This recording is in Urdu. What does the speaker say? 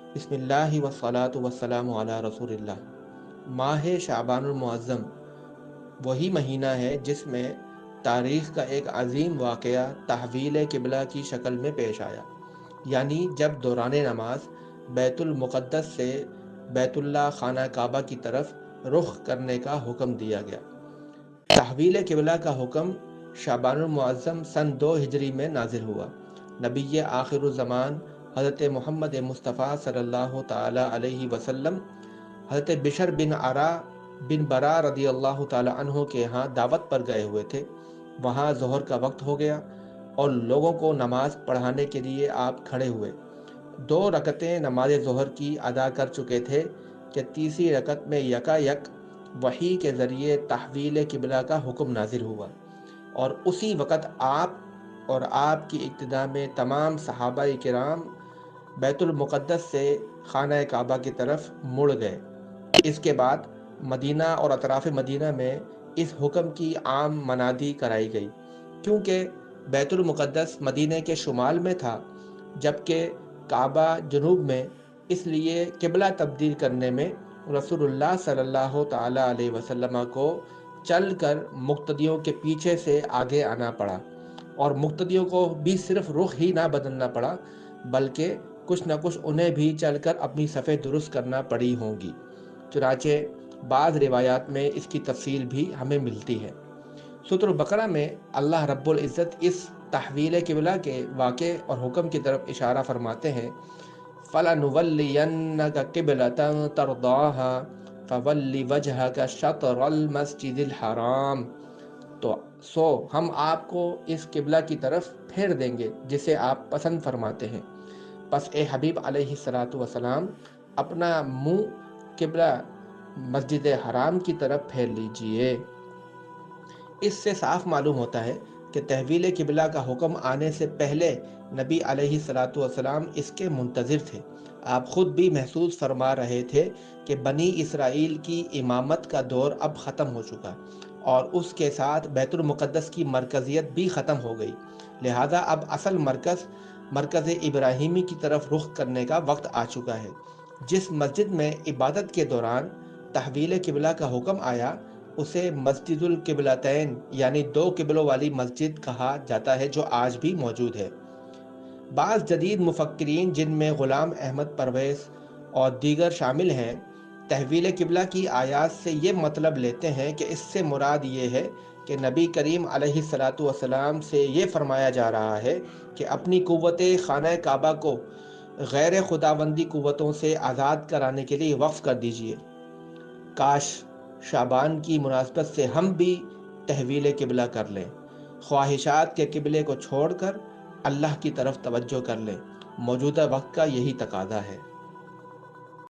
بسم اللہ والصلاۃ والسلام علی رسول اللہ۔ ماہ شعبان المعظم وہی مہینہ ہے جس میں تاریخ کا ایک عظیم واقعہ تحویل قبلہ کی شکل میں پیش آیا، یعنی جب دوران نماز بیت المقدس سے بیت اللہ خانہ کعبہ کی طرف رخ کرنے کا حکم دیا گیا۔ تحویل قبلہ کا حکم شعبان المعظم سن 2 ہجری میں نازل ہوا۔ نبی آخر الزمان حضرت محمد مصطفیٰ صلی اللہ تعالی علیہ وسلم حضرت بشر بن برا رضی اللہ تعالی عنہ کے ہاں دعوت پر گئے ہوئے تھے۔ وہاں ظہر کا وقت ہو گیا اور لوگوں کو نماز پڑھانے کے لیے آپ کھڑے ہوئے۔ 2 رکعتیں نماز ظہر کی ادا کر چکے تھے کہ تیسری رکعت میں یکایک وحی کے ذریعے تحویل قبلہ کا حکم نازل ہوا، اور اسی وقت آپ اور آپ کی اقتداء میں تمام صحابہ کرام بیت المقدس سے خانہ کعبہ کی طرف مڑ گئے۔ اس کے بعد مدینہ اور اطراف مدینہ میں اس حکم کی عام منادی کرائی گئی، کیونکہ بیت المقدس مدینہ کے شمال میں تھا جبکہ کعبہ جنوب میں، اس لیے قبلہ تبدیل کرنے میں رسول اللہ صلی اللہ تعالی علیہ وسلم کو چل کر مقتدیوں کے پیچھے سے آگے آنا پڑا، اور مقتدیوں کو بھی صرف رخ ہی نہ بدلنا پڑا بلکہ کچھ نہ کچھ انہیں بھی چل کر اپنی صفیں درست کرنا پڑی ہوں گی۔ چنانچہ بعض روایات میں اس کی تفصیل بھی ہمیں ملتی ہے۔ سورۃ البقرہ میں اللہ رب العزت اس تحویل قبلہ کے واقعے اور حکم کی طرف اشارہ فرماتے ہیں، فَلَنُوَلِّيَنَّكَ قِبْلَةً تَرْضَاهَا فَوَلِّ وَجْهَكَ شَطْرَ الْمَسْجِدِ الْحَرَامِ، تو ہم آپ کو اس قبلہ کی طرف پھیر دیں گے جسے آپ پسند فرماتے ہیں، پس اے حبیب علیہ الصلاۃ والسلام اپنا منہ قبلہ مسجد حرام کی طرف پھیر لیجئے۔ اس سے صاف معلوم ہوتا ہے کہ تحویل قبلہ کا حکم آنے سے پہلے نبی علیہ الصلاۃ والسلام اس کے منتظر تھے۔ آپ خود بھی محسوس فرما رہے تھے کہ بنی اسرائیل کی امامت کا دور اب ختم ہو چکا، اور اس کے ساتھ بیت المقدس کی مرکزیت بھی ختم ہو گئی، لہذا اب اصل مرکز ابراہیمی کی طرف رخ کرنے کا وقت آ چکا ہے۔ جس مسجد میں عبادت کے دوران تحویل قبلہ کا حکم آیا اسے مسجد القبلتین یعنی 2 قبلوں والی مسجد کہا جاتا ہے، جو آج بھی موجود ہے۔ بعض جدید مفکرین جن میں غلام احمد پرویز اور دیگر شامل ہیں، تحویل قبلہ کی آیات سے یہ مطلب لیتے ہیں کہ اس سے مراد یہ ہے کہ نبی کریم علیہ الصلاۃ والسلام سے یہ فرمایا جا رہا ہے کہ اپنی قوت خانہ کعبہ کو غیر خداوندی قوتوں سے آزاد کرانے کے لیے وقف کر دیجئے۔ کاش شعبان کی مناسبت سے ہم بھی تحویل قبلہ کر لیں، خواہشات کے قبلے کو چھوڑ کر اللہ کی طرف توجہ کر لیں۔ موجودہ وقت کا یہی تقاضا ہے۔